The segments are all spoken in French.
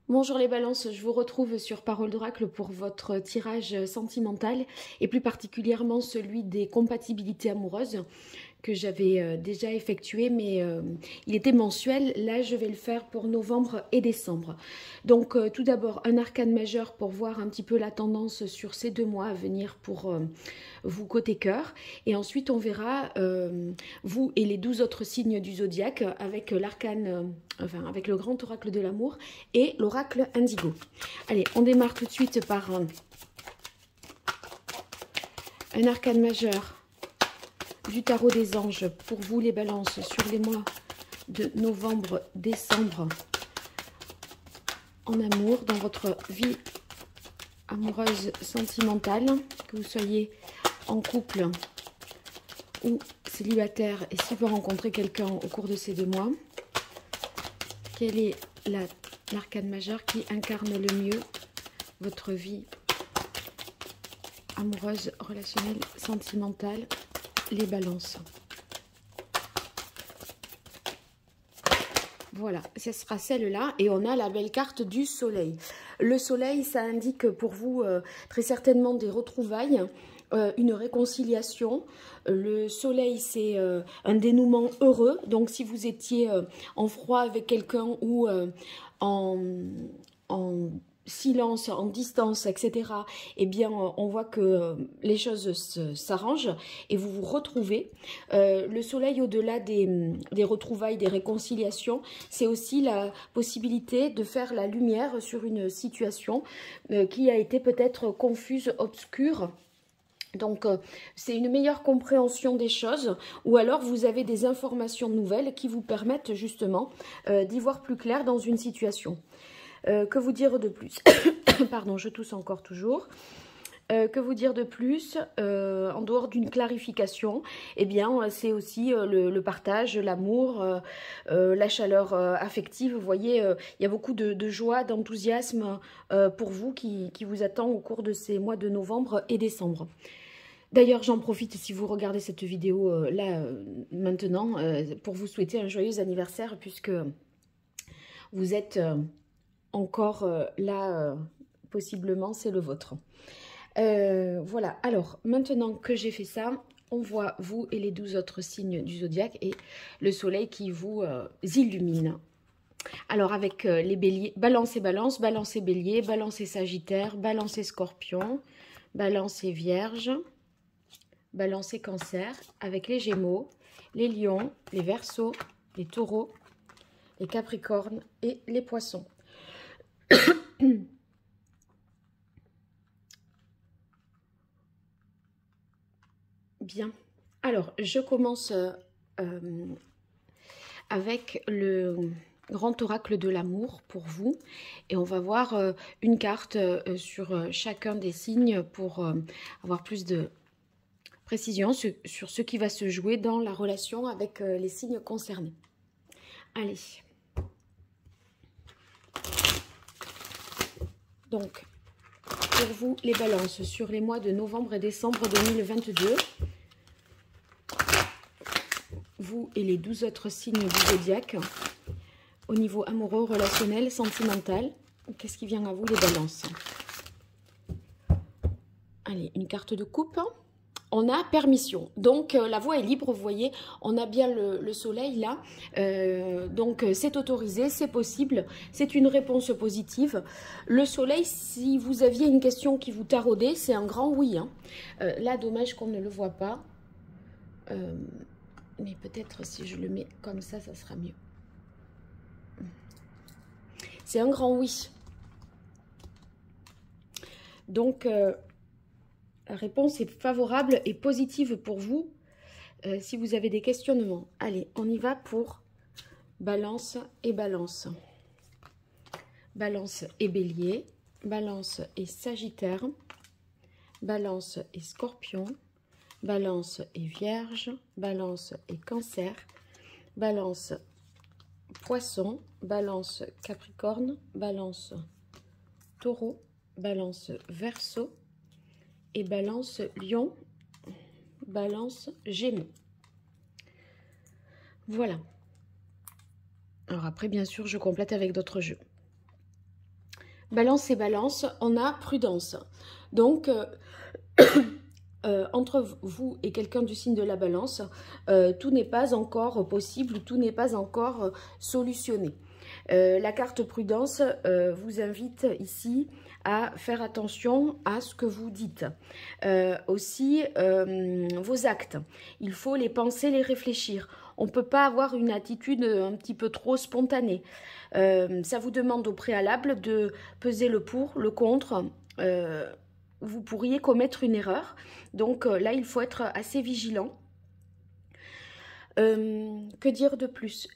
Bonjour les balances, je vous retrouve sur Parole d'Oracle pour votre tirage sentimental et plus particulièrement celui des compatibilités amoureuses que j'avais déjà effectué, mais il était mensuel. Là, je vais le faire pour novembre et décembre. Donc, tout d'abord, un arcane majeur pour voir un petit peu la tendance sur ces 2 mois à venir pour vous côté cœur. Et ensuite, on verra vous et les 12 autres signes du zodiaque avec l'arcane, enfin, avec le grand oracle de l'amour et l'oracle indigo. Allez, on démarre tout de suite par un arcane majeur du tarot des anges pour vous les balances sur les mois de novembre, décembre en amour, dans votre vie amoureuse sentimentale, que vous soyez en couple ou célibataire et si vous rencontrez quelqu'un au cours de ces 2 mois. Quel est l'arcane majeur qui incarne le mieux votre vie amoureuse, relationnelle, sentimentale? Les balances. Voilà, ce sera celle-là. Et on a la belle carte du soleil. Le soleil, ça indique pour vous très certainement des retrouvailles, une réconciliation. Le soleil, c'est un dénouement heureux. Donc, si vous étiez en froid avec quelqu'un ou en silence, en distance, etc., eh bien, on voit que les choses s'arrangent et vous vous retrouvez. Le soleil, au-delà des retrouvailles, des réconciliations, c'est aussi la possibilité de faire la lumière sur une situation qui a été peut-être confuse, obscure. Donc, c'est une meilleure compréhension des choses, ou alors vous avez des informations nouvelles qui vous permettent justement d'y voir plus clair dans une situation. Que vous dire de plus? Pardon, je tousse encore toujours. Que vous dire de plus en dehors d'une clarification? Eh bien, c'est aussi le partage, l'amour, la chaleur affective. Vous voyez, il y a beaucoup de joie, d'enthousiasme pour vous qui vous attend au cours de ces mois de novembre et décembre. D'ailleurs, j'en profite si vous regardez cette vidéo là maintenant pour vous souhaiter un joyeux anniversaire puisque vous êtes encore là, possiblement, c'est le vôtre. Voilà, alors, maintenant que j'ai fait ça, on voit vous et les 12 autres signes du zodiaque et le soleil qui vous illumine. Alors, avec les béliers, balance et balance, balance et bélier, balance et sagittaire, balance et scorpion, balance et vierge, balance et cancer, avec les gémeaux, les lions, les verseaux, les taureaux, les capricornes et les poissons. Bien. Alors, je commence avec le grand oracle de l'amour pour vous. Et on va voir une carte sur chacun des signes pour avoir plus de précision sur ce qui va se jouer dans la relation avec les signes concernés. Allez. Donc, pour vous, les balances sur les mois de novembre et décembre 2022, vous et les 12 autres signes du zodiaque, au niveau amoureux, relationnel, sentimental, qu'est-ce qui vient à vous, les balances? Allez, une carte de coupe. On a permission, donc la voie est libre, vous voyez, on a bien le soleil là, donc c'est autorisé, c'est possible, c'est une réponse positive. Le soleil, si vous aviez une question qui vous taraudait, c'est un grand oui. Hein. Là, dommage qu'on ne le voit pas, mais peut-être si je le mets comme ça sera mieux. C'est un grand oui. Donc... la réponse est favorable et positive pour vous si vous avez des questionnements. Allez, on y va pour balance et balance. Balance et bélier, balance et sagittaire, balance et scorpion, balance et vierge, balance et cancer, balance poisson, balance capricorne, balance taureau, balance verseau, et balance lion, balance gémeaux. Voilà. Alors après, bien sûr, je complète avec d'autres jeux. Balance et balance, on a prudence. Donc, entre vous et quelqu'un du signe de la balance, tout n'est pas encore possible, tout n'est pas encore solutionné. La carte prudence vous invite ici à faire attention à ce que vous dites. Aussi, vos actes, il faut les penser, les réfléchir. On ne peut pas avoir une attitude un petit peu trop spontanée. Ça vous demande au préalable de peser le pour, le contre. Vous pourriez commettre une erreur. Donc là, il faut être assez vigilant. Que dire de plus?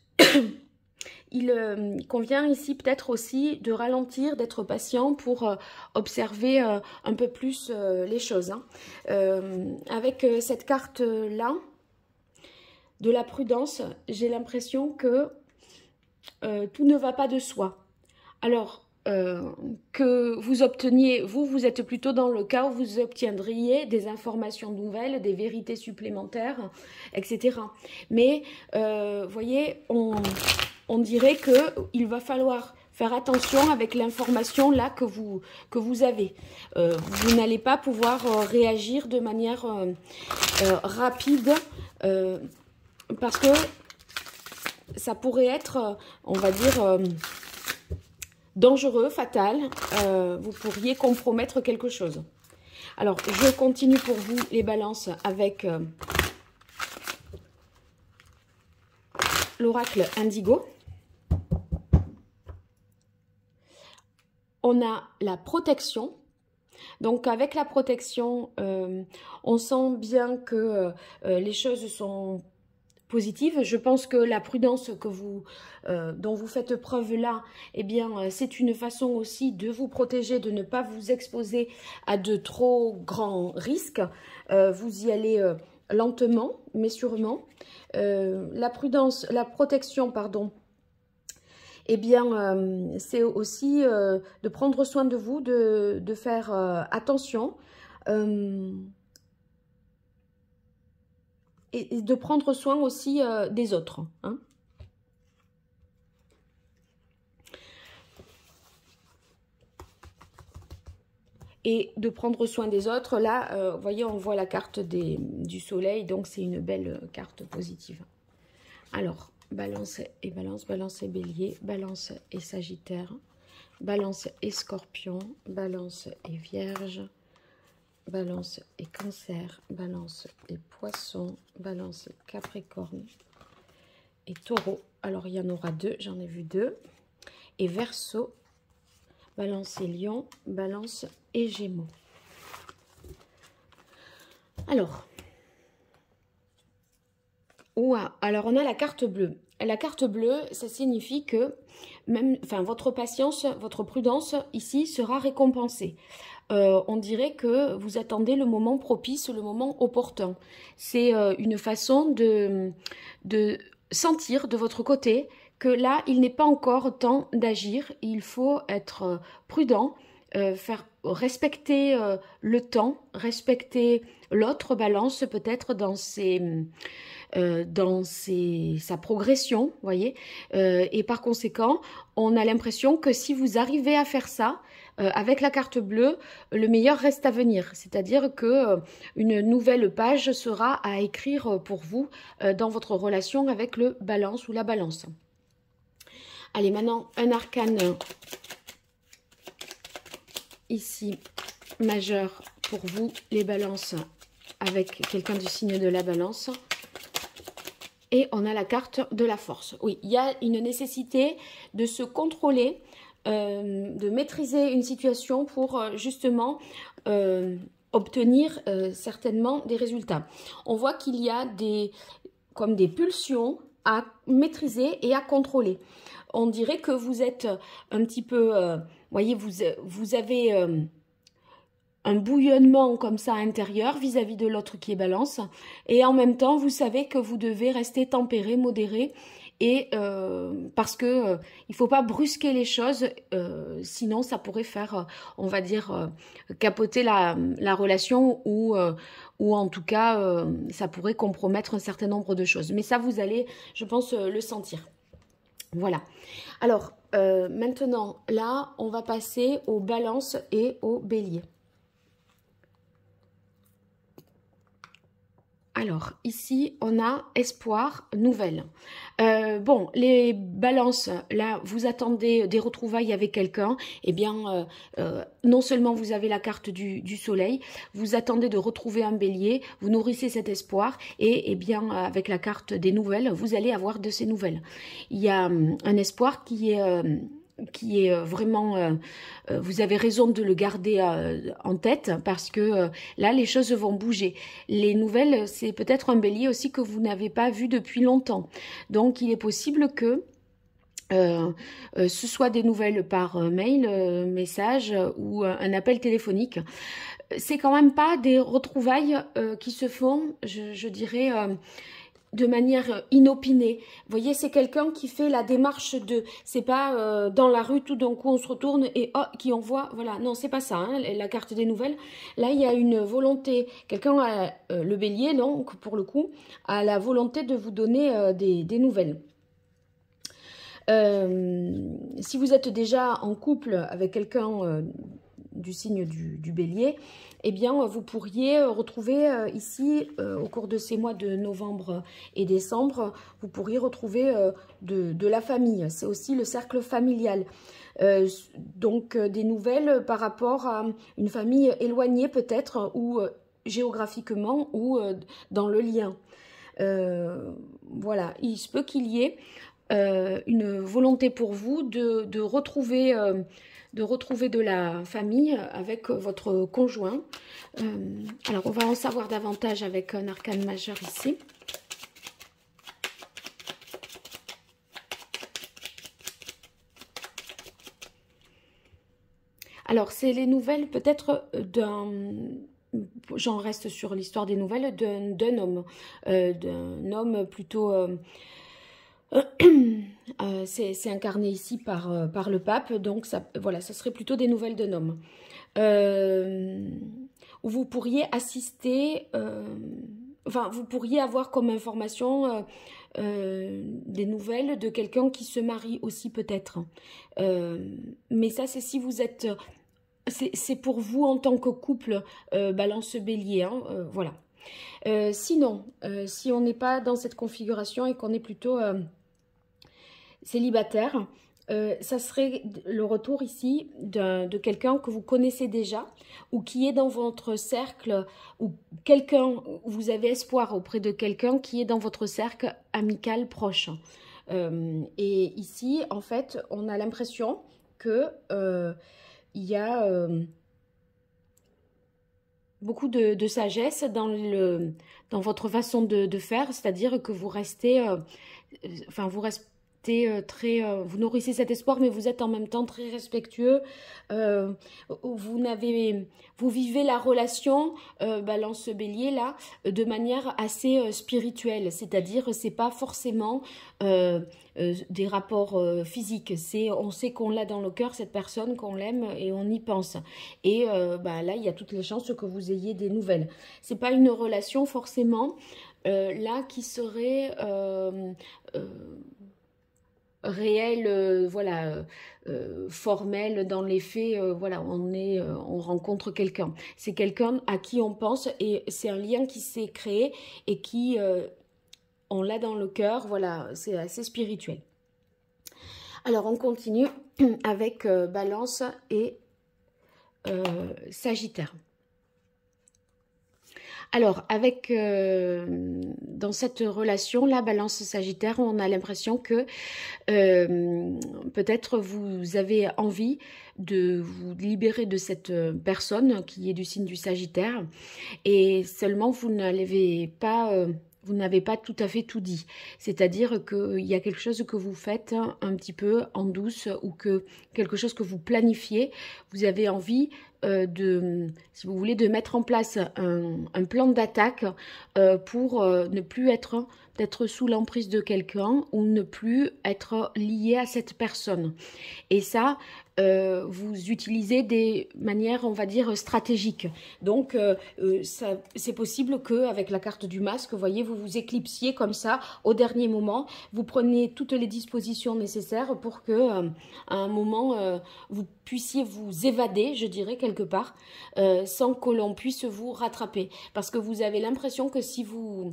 Il convient ici peut-être aussi de ralentir, d'être patient pour observer un peu plus les choses. Hein. Avec cette carte-là, de la prudence, j'ai l'impression que tout ne va pas de soi. Alors, que vous obteniez, vous êtes plutôt dans le cas où vous obtiendriez des informations nouvelles, des vérités supplémentaires, etc. Mais, voyez, on dirait qu'il va falloir faire attention avec l'information là que vous avez. Vous n'allez pas pouvoir réagir de manière rapide parce que ça pourrait être, on va dire, dangereux, fatal. Vous pourriez compromettre quelque chose. Alors, je continue pour vous les balances avec l'oracle Indigo. On a la protection. Donc, avec la protection, on sent bien que les choses sont positives. Je pense que la prudence que dont vous faites preuve là, eh bien, c'est une façon aussi de vous protéger, de ne pas vous exposer à de trop grands risques. Vous y allez lentement, mais sûrement. La protection, pardon, eh bien, c'est aussi de prendre soin de vous, de faire attention et de prendre soin aussi des autres. Hein. Et de prendre soin des autres, là, vous voyez, on voit la carte du soleil, donc c'est une belle carte positive. Alors, balance et balance, balance et bélier, balance et sagittaire, balance et scorpion, balance et vierge, balance et cancer, balance et poisson, balance capricorne et taureau. Alors, il y en aura deux, j'en ai vu deux. Et verseau, balance et lion, balance et gémeaux. Alors, alors on a la carte bleue. La carte bleue, ça signifie que même, enfin, votre patience, votre prudence ici sera récompensée. On dirait que vous attendez le moment propice, le moment opportun. C'est une façon de sentir de votre côté que là, il n'est pas encore temps d'agir. Il faut être prudent, faire respecter le temps, respecter l'autre balance peut-être dans sa progression, voyez. Et par conséquent, on a l'impression que si vous arrivez à faire ça, avec la carte bleue, le meilleur reste à venir. C'est-à-dire que une nouvelle page sera à écrire pour vous dans votre relation avec le balance ou la balance. Allez, maintenant, un arcane ici, majeur pour vous, les balances, avec quelqu'un du signe de la balance. Et on a la carte de la force. Oui, il y a une nécessité de se contrôler, de maîtriser une situation pour justement obtenir certainement des résultats. On voit qu'il y a comme des pulsions à maîtriser et à contrôler. On dirait que vous êtes un petit peu, voyez, vous avez un bouillonnement comme ça intérieur vis-à-vis de l'autre qui est balance. Et en même temps, vous savez que vous devez rester tempéré, modéré. Et parce que il faut pas brusquer les choses, sinon ça pourrait faire, on va dire, capoter la relation ou en tout cas, ça pourrait compromettre un certain nombre de choses. Mais ça, vous allez, je pense, le sentir. Voilà. Alors, maintenant, là, on va passer aux balances et aux béliers. Alors, ici, on a espoir, nouvelle. Bon, les balances, là, vous attendez des retrouvailles avec quelqu'un. Eh bien, non seulement vous avez la carte du soleil, vous attendez de retrouver un bélier, vous nourrissez cet espoir. Et eh bien, avec la carte des nouvelles, vous allez avoir de ces nouvelles. Il y a un espoir qui est vraiment, vous avez raison de le garder en tête parce que là, les choses vont bouger. Les nouvelles, c'est peut-être un bélier aussi que vous n'avez pas vu depuis longtemps. Donc, il est possible que ce soit des nouvelles par mail, message ou un appel téléphonique. C'est quand même pas des retrouvailles qui se font, je dirais... de manière inopinée. Vous voyez, c'est quelqu'un qui fait la démarche de... C'est pas dans la rue, tout d'un coup, on se retourne et oh, qui envoie... Voilà, non, c'est pas ça, hein, la carte des nouvelles. Là, il y a une volonté. Quelqu'un a le bélier, donc, pour le coup, a la volonté de vous donner des nouvelles. Si vous êtes déjà en couple avec quelqu'un du signe du bélier, eh bien, vous pourriez retrouver ici, au cours de ces mois de novembre et décembre, vous pourriez retrouver de la famille. C'est aussi le cercle familial. Donc, des nouvelles par rapport à une famille éloignée peut-être, ou géographiquement, ou dans le lien. Voilà, il se peut qu'il y ait une volonté pour vous de retrouver de la famille avec votre conjoint. Alors, on va en savoir davantage avec un arcane majeur ici. Alors, c'est les nouvelles peut-être d'un... J'en reste sur l'histoire des nouvelles d'un homme plutôt... c'est incarné ici par le pape, donc ça, voilà, ça serait plutôt des nouvelles d'un homme. Où vous pourriez assister, enfin, vous pourriez avoir comme information des nouvelles de quelqu'un qui se marie aussi peut-être. Mais ça, c'est si vous êtes... C'est pour vous en tant que couple, balance bélier, hein, voilà. Sinon, si on n'est pas dans cette configuration et qu'on est plutôt célibataire, ça serait le retour ici de quelqu'un que vous connaissez déjà ou qui est dans votre cercle, ou quelqu'un, vous avez espoir auprès de quelqu'un qui est dans votre cercle amical proche. Et ici, en fait, on a l'impression que il y a beaucoup de sagesse dans votre façon de faire, c'est-à-dire que vous restez, vous nourrissez cet espoir, mais vous êtes en même temps très respectueux. Vous vivez la relation, balance bélier là, de manière assez spirituelle, c'est-à-dire c'est pas forcément des rapports physiques. On sait qu'on l'a dans le cœur, cette personne, qu'on l'aime et on y pense. Et là, il y a toutes les chances que vous ayez des nouvelles. C'est pas une relation forcément là qui serait réel, formel dans les faits, voilà, on rencontre quelqu'un. C'est quelqu'un à qui on pense et c'est un lien qui s'est créé et qui, on l'a dans le cœur, voilà, c'est assez spirituel. Alors, on continue avec Balance et Sagittaire. Alors, dans cette relation-là, Balance Sagittaire, on a l'impression que peut-être vous avez envie de vous libérer de cette personne qui est du signe du Sagittaire et seulement vous n'avez pas tout à fait tout dit. C'est-à-dire qu'il y a quelque chose que vous faites un petit peu en douce ou quelque chose que vous planifiez. Vous avez envie si vous voulez, de mettre en place un plan d'attaque pour ne plus être d'être sous l'emprise de quelqu'un ou ne plus être lié à cette personne. Et ça, vous utilisez des manières, on va dire, stratégiques. Donc, c'est possible qu'avec la carte du masque, vous voyez, vous vous éclipsiez comme ça au dernier moment. Vous prenez toutes les dispositions nécessaires pour que, à un moment, vous puissiez vous évader, je dirais, quelque part, sans que l'on puisse vous rattraper. Parce que vous avez l'impression que si vous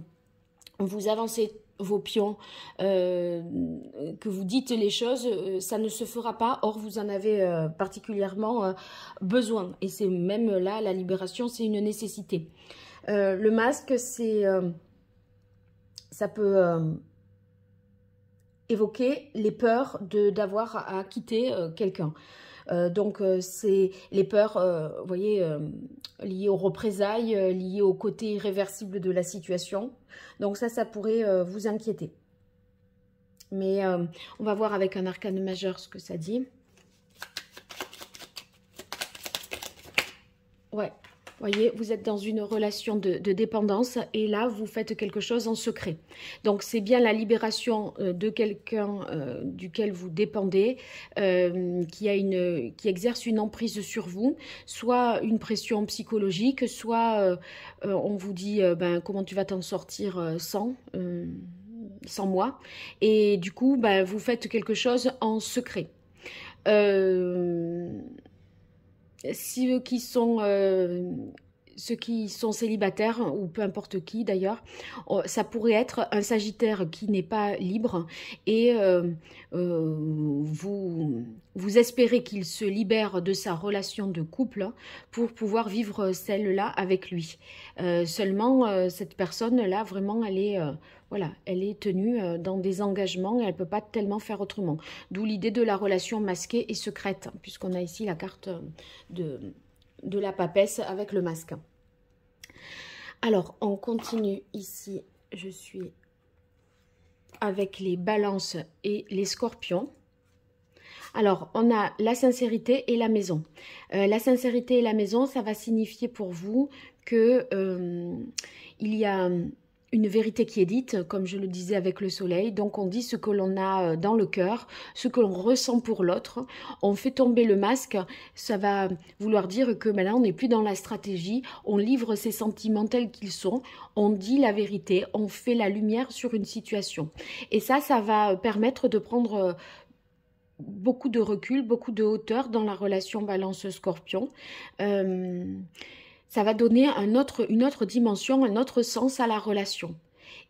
avancez vos pions, que vous dites les choses, ça ne se fera pas. Or, vous en avez particulièrement besoin. Et c'est même là, la libération, c'est une nécessité. Le masque, ça peut évoquer les peurs d'avoir à quitter quelqu'un. Donc, c'est les peurs, vous voyez, liées aux représailles, liées au côté irréversible de la situation. Donc ça pourrait vous inquiéter. Mais on va voir avec un arcane majeur ce que ça dit. Ouais, vous voyez, vous êtes dans une relation de dépendance et là, vous faites quelque chose en secret. Donc, c'est bien la libération de quelqu'un duquel vous dépendez, qui exerce une emprise sur vous, soit une pression psychologique, soit on vous dit ben, comment tu vas t'en sortir sans moi. Et du coup, ben, vous faites quelque chose en secret. Ceux qui sont célibataires, ou peu importe qui d'ailleurs, ça pourrait être un Sagittaire qui n'est pas libre et vous espérez qu'il se libère de sa relation de couple pour pouvoir vivre celle-là avec lui. Seulement, cette personne-là, vraiment, elle est... voilà, elle est tenue dans des engagements et elle ne peut pas tellement faire autrement. D'où l'idée de la relation masquée et secrète, puisqu'on a ici la carte de la papesse avec le masque. Alors, on continue ici. Je suis avec les balances et les scorpions. Alors, on a la sincérité et la maison. La sincérité et la maison, ça va signifier pour vous que il y a une vérité qui est dite, comme je le disais avec le soleil. Donc, on dit ce que l'on a dans le cœur, ce que l'on ressent pour l'autre. On fait tomber le masque. Ça va vouloir dire que maintenant, on n'est plus dans la stratégie. On livre ses sentiments tels qu'ils sont. On dit la vérité. On fait la lumière sur une situation. Et ça va permettre de prendre beaucoup de recul, beaucoup de hauteur dans la relation balance-scorpion. Ça va donner une autre dimension, un autre sens à la relation.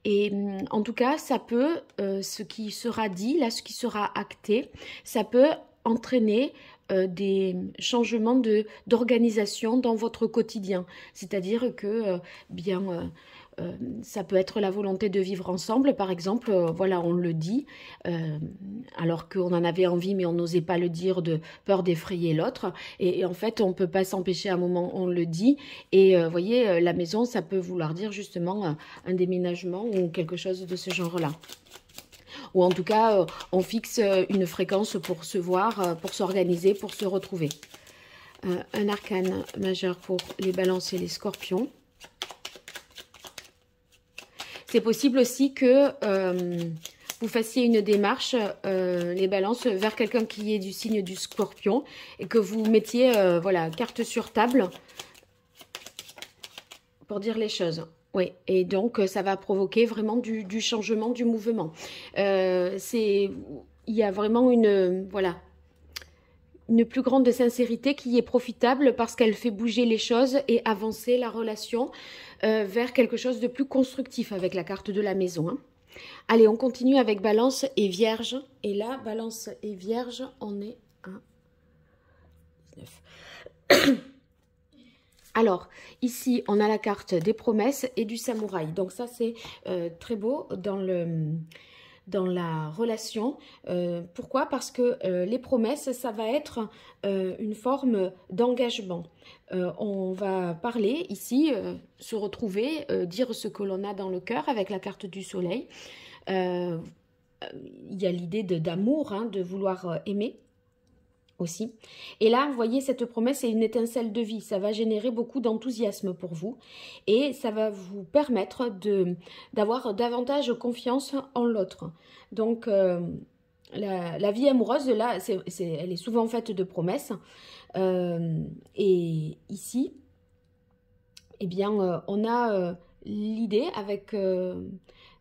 Et en tout cas, ça peut, ce qui sera dit, là, ce qui sera acté, ça peut entraîner des changements d'organisation dans votre quotidien. C'est-à-dire que, ça peut être la volonté de vivre ensemble, par exemple, voilà, on le dit, alors qu'on en avait envie, mais on n'osait pas le dire de peur d'effrayer l'autre. Et en fait, on ne peut pas s'empêcher à un moment, on le dit. Et vous voyez, la maison, ça peut vouloir dire justement un déménagement ou quelque chose de ce genre-là. Ou en tout cas, on fixe une fréquence pour se voir, pour s'organiser, pour se retrouver. Un arcane majeur pour les balances et les scorpions. C'est possible aussi que vous fassiez une démarche, les balances, vers quelqu'un qui est du signe du scorpion et que vous mettiez, voilà, carte sur table pour dire les choses. Oui, et donc ça va provoquer vraiment du changement, du mouvement. Il y a vraiment voilà, une plus grande sincérité qui est profitable parce qu'elle fait bouger les choses et avancer la relation vers quelque chose de plus constructif avec la carte de la maison. Hein. Allez, on continue avec Balance et Vierge. Et là, Balance et Vierge, on est à 19. Alors, ici, on a la carte des promesses et du samouraï. Donc ça, c'est très beau dans la relation. Pourquoi? Parce que les promesses, ça va être une forme d'engagement. On va parler ici, se retrouver, dire ce que l'on a dans le cœur avec la carte du soleil. Il y a l'idée d'amour, hein, de vouloir aimer aussi. Et là, vous voyez, cette promesse, c'est une étincelle de vie. Ça va générer beaucoup d'enthousiasme pour vous. Et ça va vous permettre d'avoir davantage confiance en l'autre. Donc, la vie amoureuse, là, elle est souvent faite de promesses. Et ici, eh bien, on a l'idée avec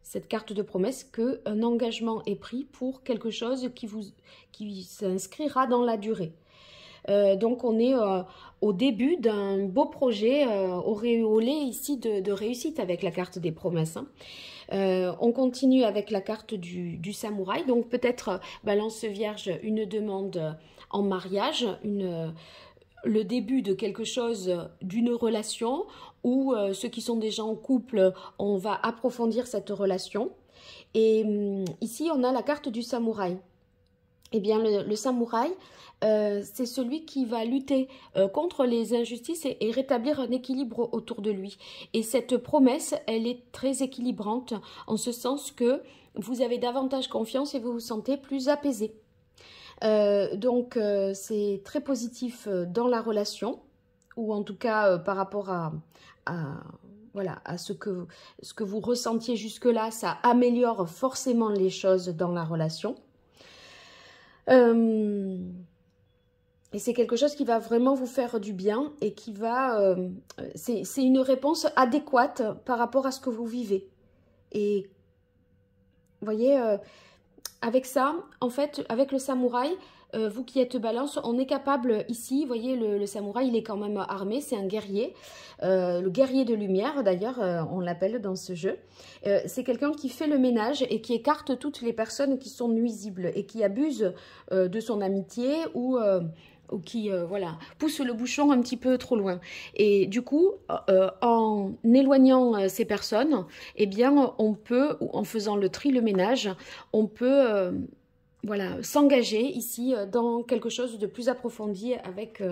cette carte de promesse qu'un engagement est pris pour quelque chose qui s'inscrira dans la durée. Donc, on est au début d'un beau projet auréolé ici de réussite avec la carte des promesses. On continue avec la carte du samouraï. Donc, peut-être Balance Vierge, une demande en mariage, le début de quelque chose, d'une relation, ou ceux qui sont déjà en couple, on va approfondir cette relation. Et ici, on a la carte du samouraï. Eh bien, le samouraï, c'est celui qui va lutter contre les injustices et rétablir un équilibre autour de lui. Et cette promesse, elle est très équilibrante, en ce sens que vous avez davantage confiance et vous vous sentez plus apaisé. Donc, c'est très positif dans la relation, ou en tout cas par rapport voilà, à ce que vous ressentiez jusque-là, ça améliore forcément les choses dans la relation. Et c'est quelque chose qui va vraiment vous faire du bien et qui va... c'est une réponse adéquate par rapport à ce que vous vivez. Et vous voyez, avec ça, en fait, avec le samouraï, vous qui êtes balance, on est capable ici, vous voyez, le samouraï, il est quand même armé, c'est un guerrier, le guerrier de lumière, d'ailleurs, on l'appelle dans ce jeu. C'est quelqu'un qui fait le ménage et qui écarte toutes les personnes qui sont nuisibles et qui abusent de son amitié ou qui voilà, pousse le bouchon un petit peu trop loin. Et du coup, en éloignant ces personnes, eh bien, on peut, en faisant le tri, le ménage, on peut... voilà, s'engager ici dans quelque chose de plus approfondi avec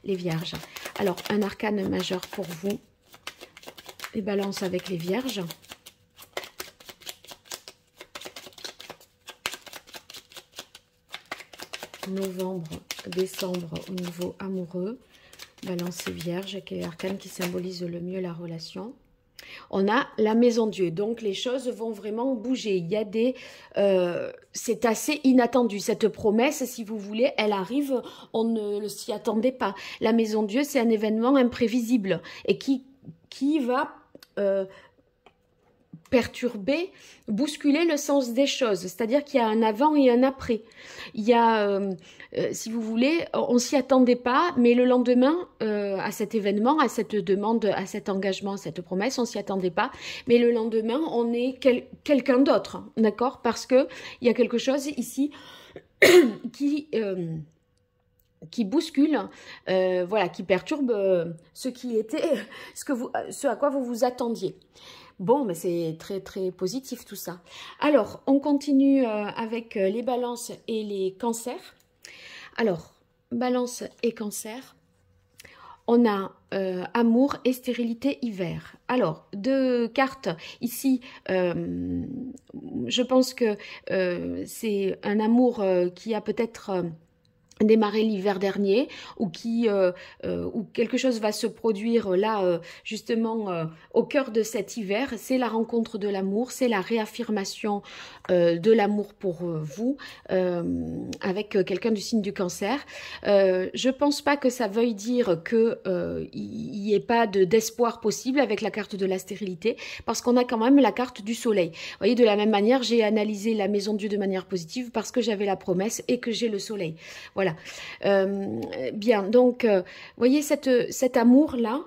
les vierges. Alors, un arcane majeur pour vous, les balances avec les vierges. Novembre, décembre au niveau amoureux. Balance et vierge, quel est l'arcane qui symbolise le mieux la relation? On a la maison Dieu, donc les choses vont vraiment bouger. Il y a des... c'est assez inattendu. Cette promesse, si vous voulez, elle arrive, on ne s'y attendait pas. La maison Dieu, c'est un événement imprévisible et qui va... perturber, bousculer le sens des choses. C'est-à-dire qu'il y a un avant et un après. Il y a, si vous voulez, on ne s'y attendait pas, mais le lendemain, à cet événement, à cette demande, à cet engagement, à cette promesse, on ne s'y attendait pas. Mais le lendemain, on est quelqu'un d'autre, d'accord? Parce qu'il y a quelque chose ici qui bouscule, voilà, qui perturbe ce qui était, ce à quoi vous vous attendiez. Bon, mais c'est très très positif tout ça. Alors, on continue avec les balances et les cancers. Alors, balance et cancer, on a amour et stérilité hiver. Alors, deux cartes ici, je pense que c'est un amour qui a peut-être... démarrer l'hiver dernier ou où quelque chose va se produire là justement au cœur de cet hiver. C'est la rencontre de l'amour, c'est la réaffirmation de l'amour pour vous avec quelqu'un du signe du cancer. Je pense pas que ça veuille dire que il n'y ait pas d'espoir possible avec la carte de la stérilité, parce qu'on a quand même la carte du soleil. Vous voyez, de la même manière, j'ai analysé la maison Dieu de manière positive parce que j'avais la promesse et que j'ai le soleil. Voilà. Bien, donc, voyez, cet amour-là,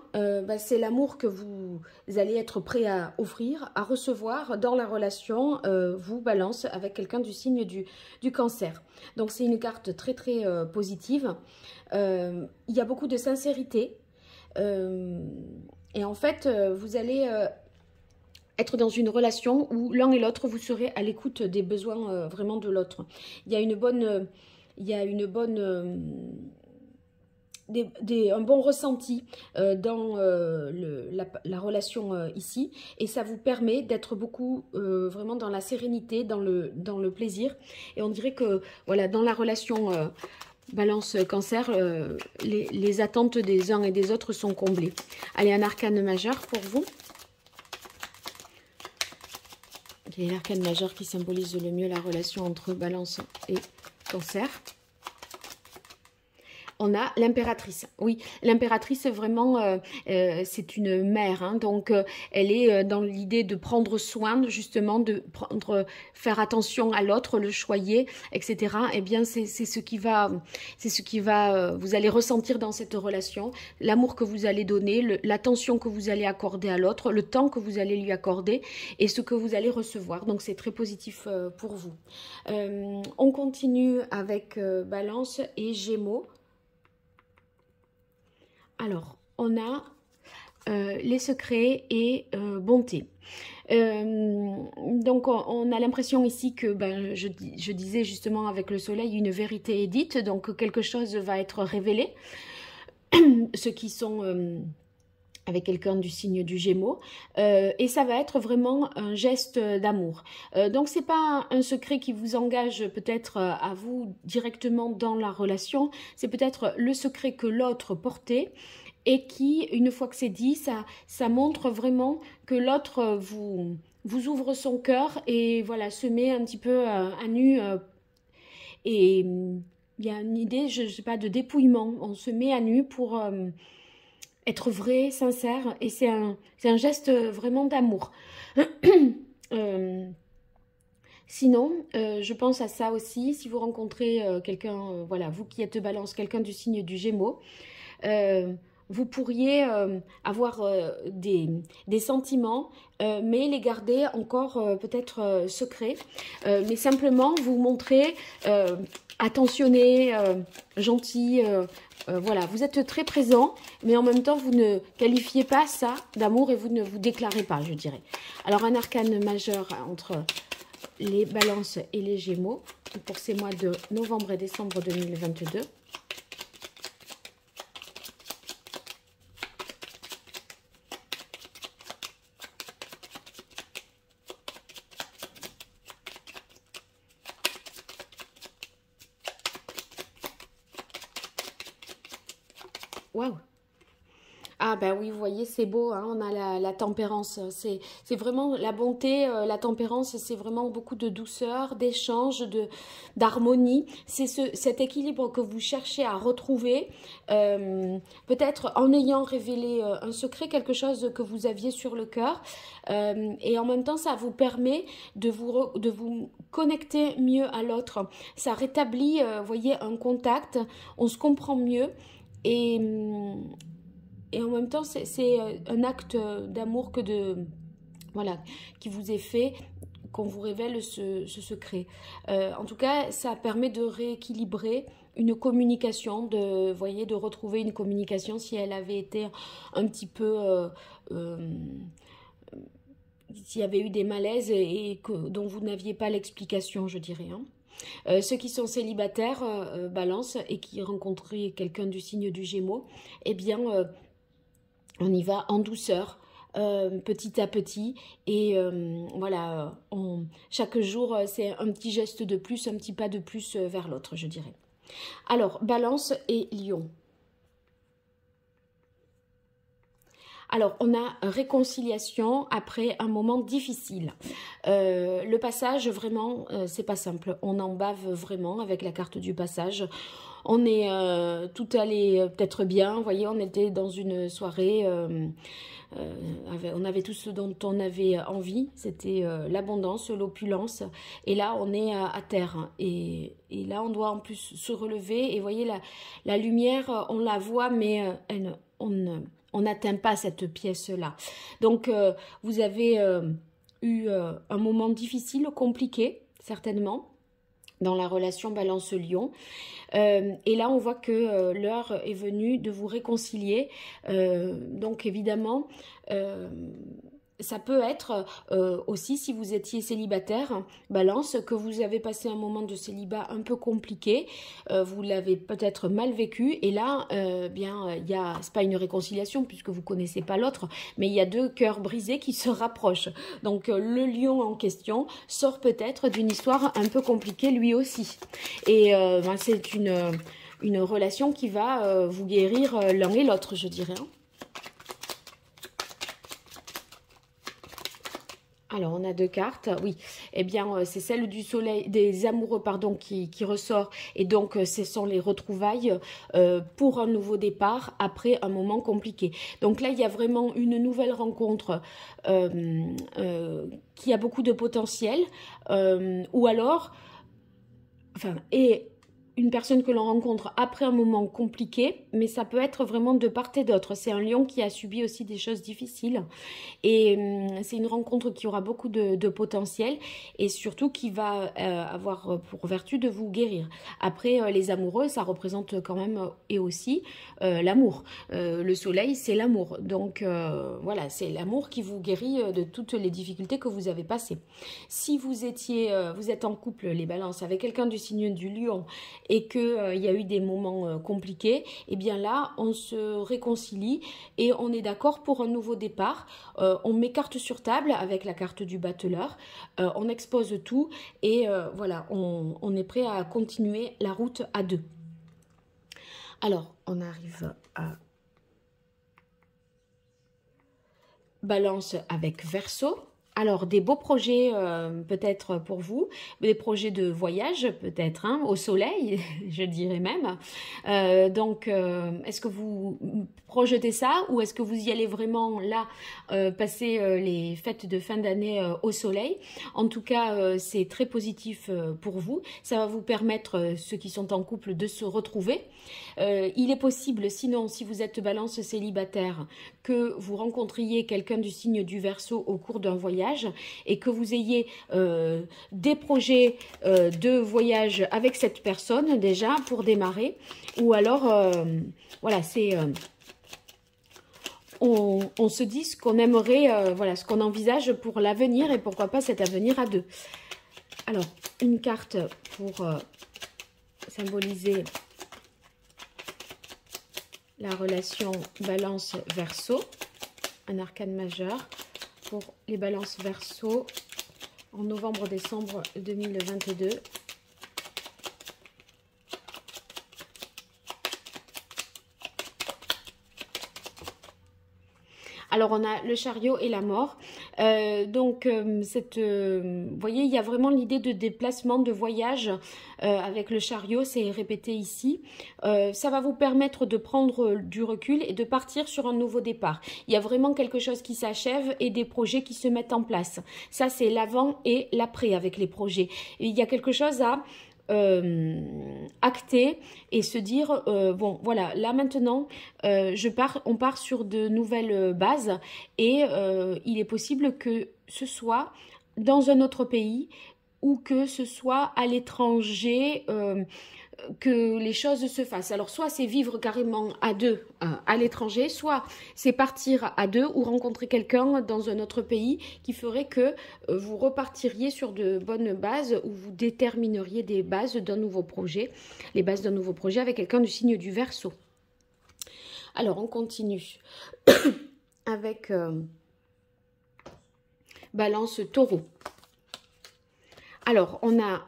c'est l'amour que vous allez être prêt à offrir, à recevoir dans la relation, vous, balance, avec quelqu'un du signe du cancer. Donc, c'est une carte très, très positive. Il y a beaucoup de sincérité. Et en fait, vous allez... être dans une relation où l'un et l'autre, vous serez à l'écoute des besoins vraiment de l'autre. Il y a un bon ressenti dans la relation ici, et ça vous permet d'être beaucoup vraiment dans la sérénité, dans le plaisir, et on dirait que voilà, dans la relation Balance Cancer, les attentes des uns et des autres sont comblées. Allez, un arcane majeur pour vous. Quel est l'arcane majeur qui symbolise le mieux la relation entre Balance et Cancer? On a l'impératrice. Oui, l'impératrice, vraiment, c'est une mère. Hein, donc, elle est dans l'idée de prendre soin, justement, faire attention à l'autre, le choyer, etc. Eh bien, c'est ce qui va, vous allez ressentir dans cette relation, l'amour que vous allez donner, l'attention que vous allez accorder à l'autre, le temps que vous allez lui accorder et ce que vous allez recevoir. Donc, c'est très positif pour vous. On continue avec Balance et Gémeaux. Alors, on a les secrets et bonté. Donc, on a l'impression ici que, je disais justement avec le soleil, une vérité est dite, donc quelque chose va être révélé. Ceux qui sont avec quelqu'un du signe du Gémeaux, et ça va être vraiment un geste d'amour. Donc, c'est pas un secret qui vous engage peut-être à vous directement dans la relation, c'est peut-être le secret que l'autre portait, et qui, une fois que c'est dit, ça montre vraiment que l'autre vous ouvre son cœur, et voilà, se met un petit peu à nu, et il y a une idée, je sais pas, de dépouillement, on se met à nu pour... être vrai, sincère, et c'est un geste vraiment d'amour. Sinon, je pense à ça aussi, si vous rencontrez quelqu'un, voilà, vous qui êtes Balance, quelqu'un du signe du Gémeaux, vous pourriez avoir des sentiments, mais les garder encore peut-être secrets, mais simplement vous montrer attentionné, gentil, voilà, vous êtes très présent, mais en même temps, vous ne qualifiez pas ça d'amour et vous ne vous déclarez pas, je dirais. Alors, un arcane majeur entre les Balances et les Gémeaux pour ces mois de novembre et décembre 2022. Waouh! Ah ben oui, vous voyez, c'est beau, hein, on a la tempérance, c'est vraiment la bonté, la tempérance, c'est vraiment beaucoup de douceur, d'échange, d'harmonie. C'est cet équilibre que vous cherchez à retrouver, peut-être en ayant révélé un secret, quelque chose que vous aviez sur le cœur, et en même temps, ça vous permet de vous connecter mieux à l'autre. Ça rétablit, vous voyez, un contact, on se comprend mieux, et en même temps, c'est un acte d'amour voilà, qui vous est fait, qu'on vous révèle ce secret. En tout cas, ça permet de rééquilibrer une communication, vous voyez, de retrouver une communication si elle avait été un petit peu... s'il y avait eu des malaises dont vous n'aviez pas l'explication, je dirais, hein. Ceux qui sont célibataires, Balance, et qui rencontrent quelqu'un du signe du Gémeaux, eh bien, on y va en douceur, petit à petit, et voilà, chaque jour, c'est un petit geste de plus, un petit pas de plus vers l'autre, je dirais. Alors, Balance et Lion. Alors, on a réconciliation après un moment difficile. Le passage, vraiment, c'est pas simple. On en bave vraiment avec la carte du passage. On est tout allé peut-être bien. Vous voyez, on était dans une soirée. On avait tout ce dont on avait envie. C'était l'abondance, l'opulence. Et là, on est à terre. Et là, on doit en plus se relever. Et vous voyez, la lumière, on la voit, mais on n'atteint pas cette pièce-là. Donc, vous avez eu un moment difficile, compliqué, certainement, dans la relation Balance-Lion. Et là, on voit que l'heure est venue de vous réconcilier. Donc, évidemment... ça peut être aussi, si vous étiez célibataire, Balance, que vous avez passé un moment de célibat un peu compliqué, vous l'avez peut-être mal vécu, et là, bien, c'est pas une réconciliation puisque vous connaissez pas l'autre, mais il y a deux cœurs brisés qui se rapprochent. Donc, le lion en question sort peut-être d'une histoire un peu compliquée lui aussi. Et c'est une relation qui va vous guérir l'un et l'autre, je dirais. Hein. Alors, on a 2 cartes, oui. Eh bien, c'est celle du soleil, des amoureux, pardon, qui ressort. Et donc, ce sont les retrouvailles pour un nouveau départ après un moment compliqué. Donc là, il y a vraiment une nouvelle rencontre qui a beaucoup de potentiel. Ou alors, enfin, et une personne que l'on rencontre après un moment compliqué, mais ça peut être vraiment de part et d'autre. C'est un lion qui a subi aussi des choses difficiles et c'est une rencontre qui aura beaucoup de potentiel et surtout qui va avoir pour vertu de vous guérir. Après, les amoureux, ça représente quand même et aussi l'amour. Le soleil, c'est l'amour. Donc voilà, c'est l'amour qui vous guérit de toutes les difficultés que vous avez passées. Si vous êtes en couple, les balances, avec quelqu'un du signe du lion, et qu'il y a eu des moments compliqués, et bien là, on se réconcilie et on est d'accord pour un nouveau départ. On met carte sur table avec la carte du battleur, on expose tout et voilà, on est prêt à continuer la route à 2. Alors, on arrive à Balance avec Verseau. Alors, des beaux projets peut-être pour vous, des projets de voyage peut-être, hein, au soleil, je dirais même. Donc, est-ce que vous projetez ça ou est-ce que vous y allez vraiment là passer les fêtes de fin d'année au soleil? En tout cas, c'est très positif pour vous. Ça va vous permettre, ceux qui sont en couple, de se retrouver. Il est possible, sinon, si vous êtes balance célibataire, que vous rencontriez quelqu'un du signe du Verseau au cours d'un voyage et que vous ayez des projets de voyage avec cette personne déjà pour démarrer. Ou alors, voilà, c'est... on se dit ce qu'on aimerait, voilà, ce qu'on envisage pour l'avenir et pourquoi pas cet avenir à 2. Alors, une carte pour symboliser la relation Balance-Verseau, un arcane majeur pour les balances Verseau en novembre-décembre 2022. Alors, on a le chariot et la mort. Vous voyez, il y a vraiment l'idée de déplacement, de voyage avec le chariot, c'est répété ici. Ça va vous permettre de prendre du recul et de partir sur un nouveau départ. Il y a vraiment quelque chose qui s'achève et des projets qui se mettent en place. Ça, c'est l'avant et l'après avec les projets. Et il y a quelque chose à... acter et se dire bon voilà, là maintenant on part sur de nouvelles bases et il est possible que ce soit dans un autre pays ou que ce soit à l'étranger que les choses se fassent. Alors soit c'est vivre carrément à 2 à l'étranger, soit c'est partir à 2 ou rencontrer quelqu'un dans un autre pays qui ferait que vous repartiriez sur de bonnes bases ou vous détermineriez des bases d'un nouveau projet, les bases d'un nouveau projet avec quelqu'un du signe du Verseau. Alors on continue avec Balance Taureau. Alors, on a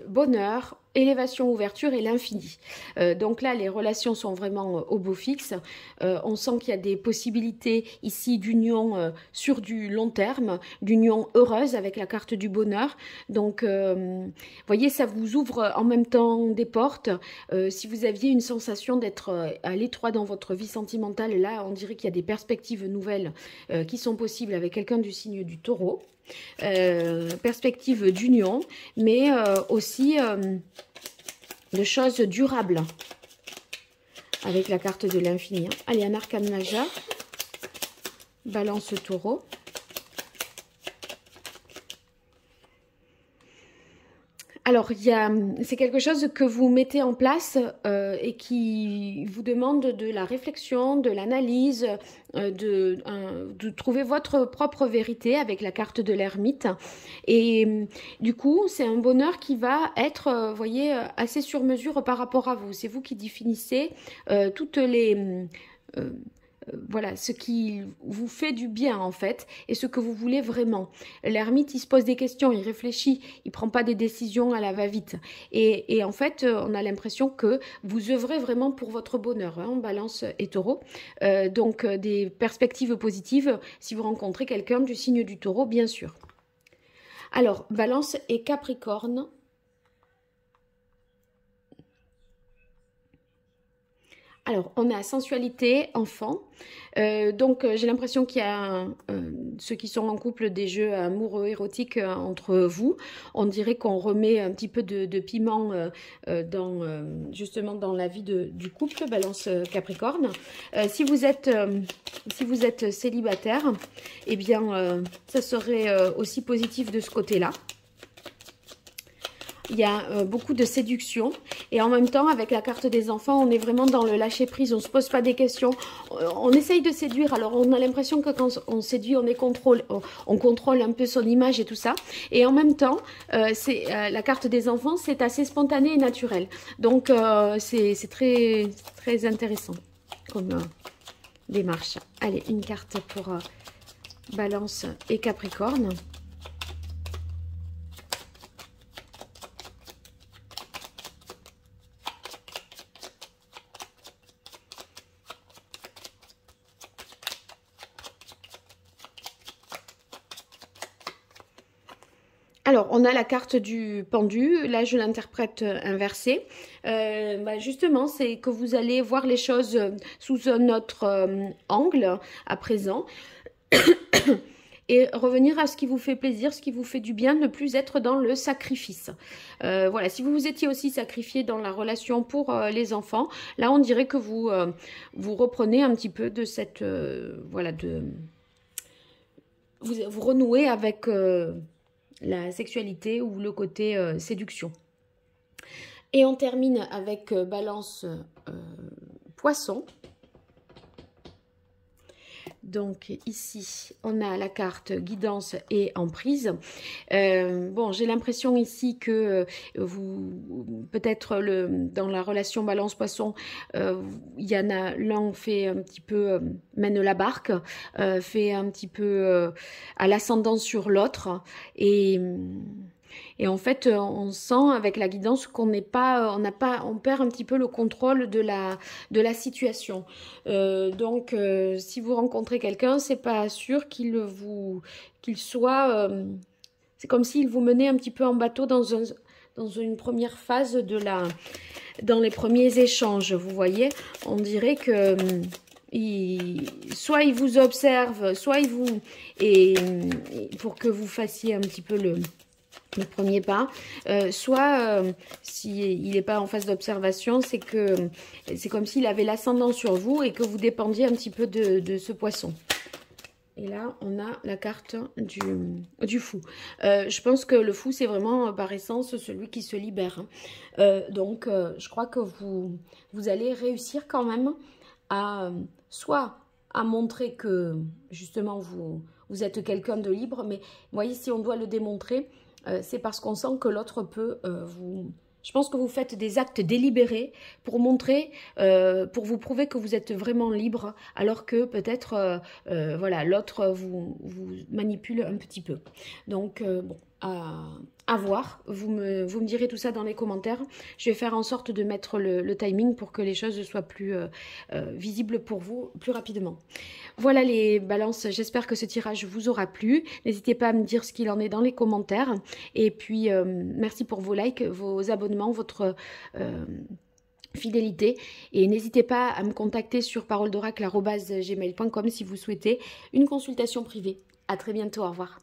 bonheur, élévation, ouverture et l'infini. Donc là, les relations sont vraiment au beau fixe. On sent qu'il y a des possibilités ici d'union sur du long terme, d'union heureuse avec la carte du bonheur. Donc, vous voyez, ça vous ouvre en même temps des portes. Si vous aviez une sensation d'être à l'étroit dans votre vie sentimentale, là, on dirait qu'il y a des perspectives nouvelles qui sont possibles avec quelqu'un du signe du Taureau. Perspective d'union, mais aussi de choses durables avec la carte de l'infini. Allez, un arcane majeur, Balance Taureau. Alors, c'est quelque chose que vous mettez en place et qui vous demande de la réflexion, de l'analyse, de trouver votre propre vérité avec la carte de l'ermite. Et du coup, c'est un bonheur qui va être, vous voyez, assez sur mesure par rapport à vous. C'est vous qui définissez toutes les... voilà, ce qui vous fait du bien en fait et ce que vous voulez vraiment. L'ermite, il se pose des questions, il réfléchit, il prend pas des décisions à la va-vite. Et en fait, on a l'impression que vous œuvrez vraiment pour votre bonheur, hein, Balance et Taureau. Donc, des perspectives positives si vous rencontrez quelqu'un du signe du Taureau, bien sûr. Alors, Balance et Capricorne. Alors, on a sensualité, enfant. Donc, j'ai l'impression qu'il y a ceux qui sont en couple des jeux amoureux, érotiques entre vous. On dirait qu'on remet un petit peu de piment justement dans la vie du couple, Balance Capricorne. Si vous êtes célibataire, eh bien, ça serait aussi positif de ce côté-là. Il y a beaucoup de séduction et en même temps avec la carte des enfants on est vraiment dans le lâcher prise, on ne se pose pas des questions, on essaye de séduire, alors on a l'impression que quand on séduit on contrôle un peu son image et tout ça, et en même temps la carte des enfants c'est assez spontané et naturel, donc c'est très, très intéressant comme démarche. Allez, une carte pour Balance et Capricorne. Alors, on a la carte du pendu. Là, je l'interprète inversée. Justement, c'est que vous allez voir les choses sous un autre angle à présent. Et revenir à ce qui vous fait plaisir, ce qui vous fait du bien, ne plus être dans le sacrifice. Voilà, si vous vous étiez aussi sacrifié dans la relation pour les enfants, là, on dirait que vous reprenez un petit peu de cette... voilà, vous renouez avec... la sexualité ou le côté séduction. Et on termine avec Balance Poisson. Donc ici, on a la carte guidance et emprise. Bon, j'ai l'impression ici que vous, peut-être dans la relation balance-poisson, il y en a l'un fait un petit peu, mène la barque, fait un petit peu à l'ascendant sur l'autre. Et en fait, on sent avec la guidance qu'on on perd un petit peu le contrôle de la situation. Donc, si vous rencontrez quelqu'un, c'est pas sûr qu'il soit. C'est comme s'il vous menait un petit peu en bateau dans une première phase dans les premiers échanges. Vous voyez, on dirait que soit il vous observe, soit pour que vous fassiez un petit peu le premier pas, soit s'il n'est pas en phase d'observation, c'est comme s'il avait l'ascendant sur vous et que vous dépendiez un petit peu de ce poisson. Et là, on a la carte du fou. Je pense que le fou, c'est vraiment par essence celui qui se libère. Donc, je crois que vous allez réussir quand même soit à montrer que justement vous êtes quelqu'un de libre, mais vous voyez, si on doit le démontrer, c'est parce qu'on sent que l'autre peut Je pense que vous faites des actes délibérés pour montrer, pour vous prouver que vous êtes vraiment libre, alors que peut-être, voilà, l'autre vous manipule un petit peu. Donc, bon, à voir. Vous me direz tout ça dans les commentaires. Je vais faire en sorte de mettre le timing pour que les choses soient plus visibles pour vous plus rapidement. Voilà les balances, j'espère que ce tirage vous aura plu. N'hésitez pas à me dire ce qu'il en est dans les commentaires. Et puis, merci pour vos likes, vos abonnements, votre fidélité. Et n'hésitez pas à me contacter sur paroledoracle@gmail.com si vous souhaitez une consultation privée. À très bientôt, au revoir.